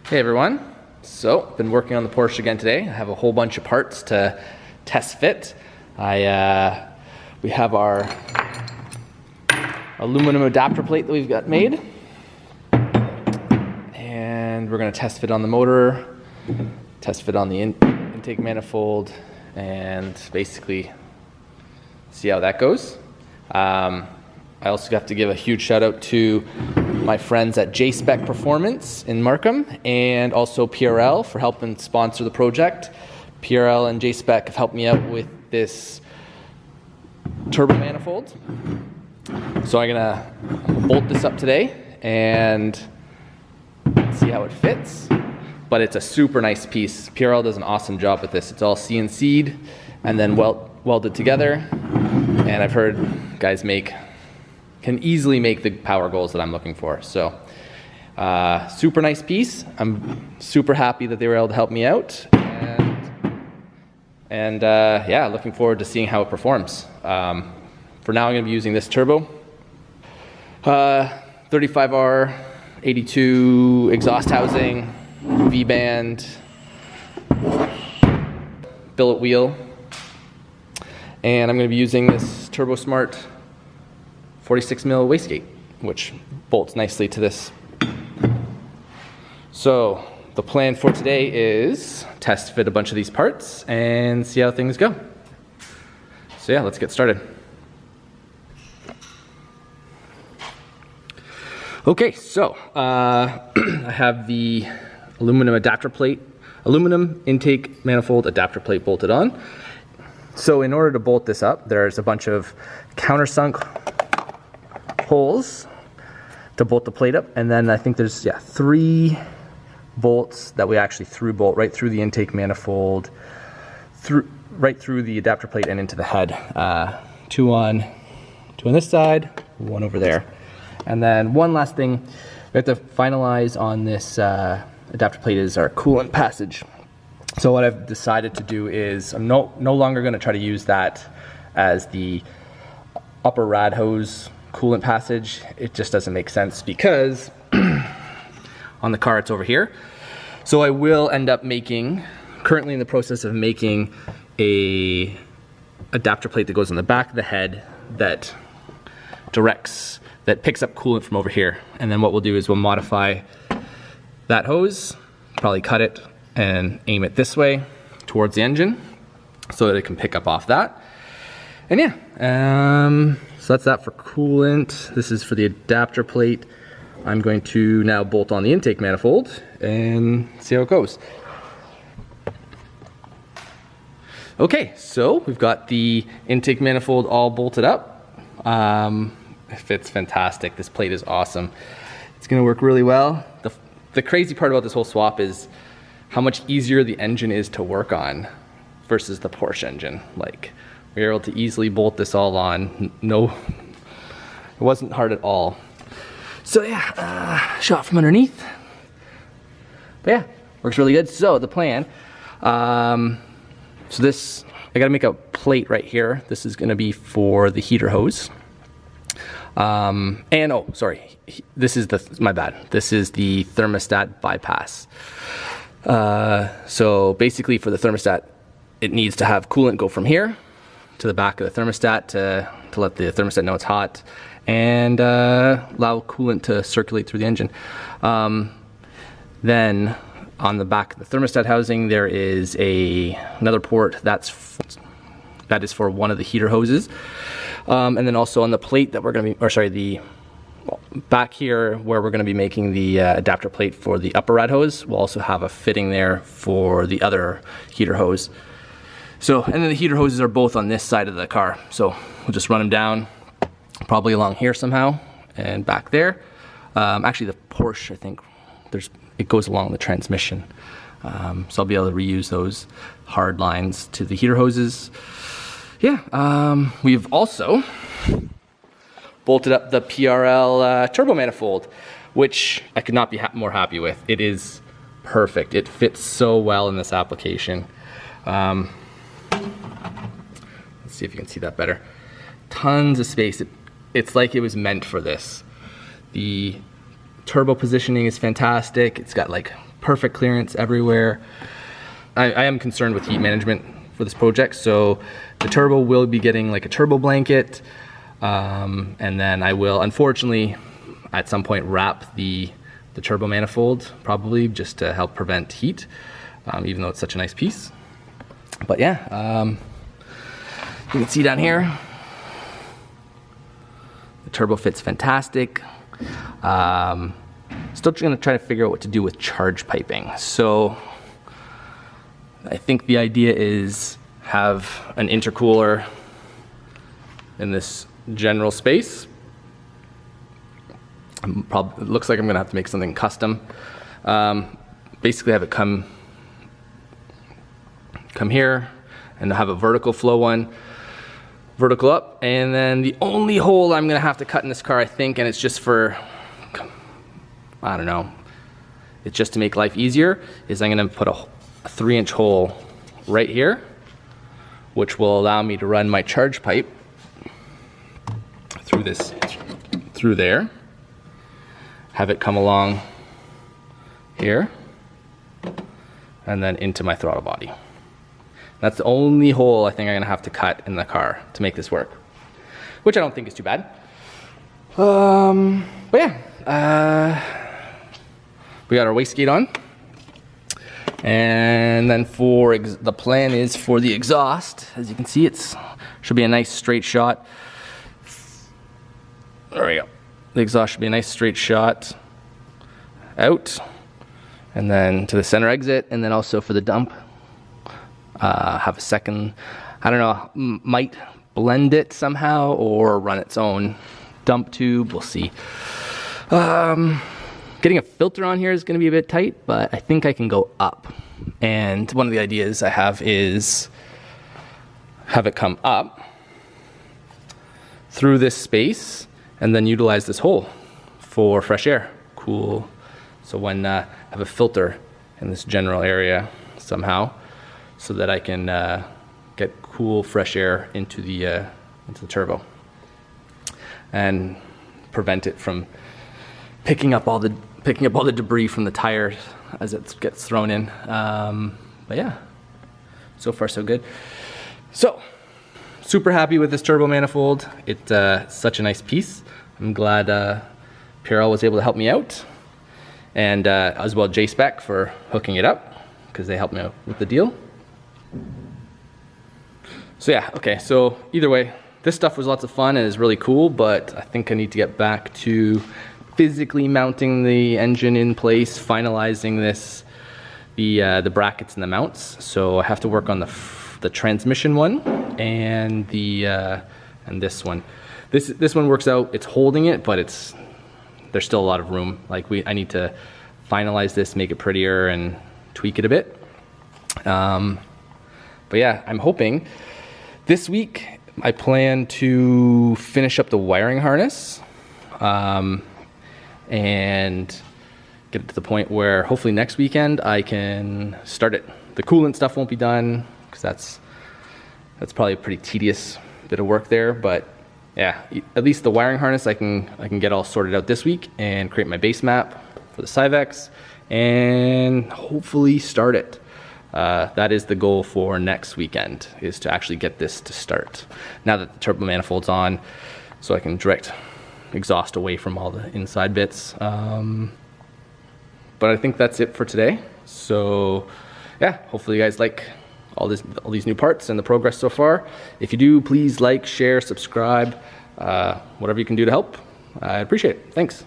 Hey everyone, so been working on the Porsche again today. I have a whole bunch of parts to test fit. We have our aluminum adapter plate that we've got made, and we're going to test fit on the motor, test fit on the intake manifold, and basically see how that goes. I also have to give a huge shout out to my friends at Jspec Performance in Markham and also PRL for helping sponsor the project. PRL and Jspec have helped me out with this turbo manifold. So I'm gonna bolt this up today and see how it fits. But it's a super nice piece. PRL does an awesome job with this. It's all CNC'd and then welded together. And I've heard guys can easily make the power goals that I'm looking for. So super nice piece. I'm super happy that they were able to help me out. And yeah, looking forward to seeing how it performs. For now, I'm gonna be using this turbo. 35R, 82 exhaust housing, V-band, billet wheel. And I'm gonna be using this Turbo Smart 46 mil wastegate, which bolts nicely to this. So the plan for today is test fit a bunch of these parts and see how things go. So yeah, let's get started. Okay, so I have the aluminum intake manifold adapter plate bolted on. So in order to bolt this up, there's a bunch of countersunk holes to bolt the plate up, and then I think there's 3 bolts that we actually through bolt right through the intake manifold, right through the adapter plate and into the head. 2 on this side, 1 over there. And then one last thing we have to finalize on this adapter plate is our coolant passage. So what I've decided to do is I'm no longer going to try to use that as the upper rad hose coolant passage. It just doesn't make sense because on the car it's over here. So I will end up currently in the process of making a adapter plate that goes on the back of the head that picks up coolant from over here. And then what we'll do is we'll modify that hose, probably cut it and aim it this way towards the engine so that it can pick up off that. And yeah, so that's that for coolant. This is for the adapter plate. I'm going to now bolt on the intake manifold and see how it goes. Okay, so we've got the intake manifold all bolted up. It fits fantastic. This plate is awesome. It's gonna work really well. The crazy part about this whole swap is how much easier the engine is to work on versus the Porsche engine. Like, we were able to easily bolt this all on. No, it wasn't hard at all. So yeah, shot from underneath. But yeah, works really good. So the plan, so this, I gotta make a plate right here. This is gonna be for the heater hose. And oh, sorry, this is my bad. This is the thermostat bypass. So basically for the thermostat, it needs to have coolant go from here to the back of the thermostat to let the thermostat know it's hot and allow coolant to circulate through the engine. Then on the back of the thermostat housing, there is another port that is for one of the heater hoses. And then also on the plate that we're going to be, back here where we're going to be making the adapter plate for the upper rad hose, we'll also have a fitting there for the other heater hose. So, and then the heater hoses are both on this side of the car. So we'll just run them down, probably along here somehow, and back there. Actually, the Porsche, I think, it goes along the transmission. So I'll be able to reuse those hard lines to the heater hoses. Yeah, we've also bolted up the PRL Turbo Manifold, which I could not be more happy with. It is perfect. It fits so well in this application. Let's see if you can see that better. Tons of space. It's like it was meant for this. The turbo positioning is fantastic. It's got like perfect clearance everywhere. I am concerned with heat management for this project, so the turbo will be getting like a turbo blanket, and then I will unfortunately at some point wrap the turbo manifold, probably just to help prevent heat, even though it's such a nice piece. But yeah, you can see down here, the turbo fits fantastic. Still gonna try to figure out what to do with charge piping. So I think the idea is have an intercooler in this general space. It looks like I'm gonna have to make something custom. Basically have it come here and have a vertical flow one, vertical up, and then the only hole I'm gonna have to cut in this car, I think, and it's just for, I don't know, it's just to make life easier, is I'm gonna put a 3-inch hole right here, which will allow me to run my charge pipe through there, have it come along here, and then into my throttle body. That's the only hole I think I'm gonna have to cut in the car to make this work, which I don't think is too bad. But yeah, we got our wastegate on, and then for the plan is for the exhaust. As you can see, it should be a nice straight shot. There we go. The exhaust should be a nice straight shot out, and then to the center exit, and then also for the dump, have a second, I don't know, might blend it somehow or run its own dump tube, we'll see. Getting a filter on here is going to be a bit tight, but I think I can go up. And one of the ideas I have is have it come up through this space and then utilize this hole for fresh air. Cool. So when I have a filter in this general area somehow, so that I can get cool fresh air into the turbo and prevent it from picking up all the debris from the tires as it gets thrown in. But yeah, so far so good. So super happy with this turbo manifold. It's such a nice piece. I'm glad PRL was able to help me out, and as well Jspec for hooking it up, because they helped me out with the deal. So yeah, okay, so either way, this stuff was lots of fun and is really cool, but I think I need to get back to physically mounting the engine in place, finalizing the brackets and the mounts. So I have to work on the transmission one and and this one. This one works out. It's holding it, but there's still a lot of room. Like I need to finalize this, make it prettier, and tweak it a bit. But yeah, I'm hoping this week I plan to finish up the wiring harness. And get it to the point where hopefully next weekend I can start it. The coolant stuff won't be done because that's probably a pretty tedious bit of work there, but yeah, at least the wiring harness I can get all sorted out this week and create my base map for the Cyvex and hopefully start it. That is the goal for next weekend, is to actually get this to start now that the turbo manifold's on, so I can direct exhaust away from all the inside bits. But I think that's it for today. So yeah, hopefully you guys like all these new parts and the progress so far. If you do, please like, share, subscribe, whatever you can do to help. I appreciate it. Thanks.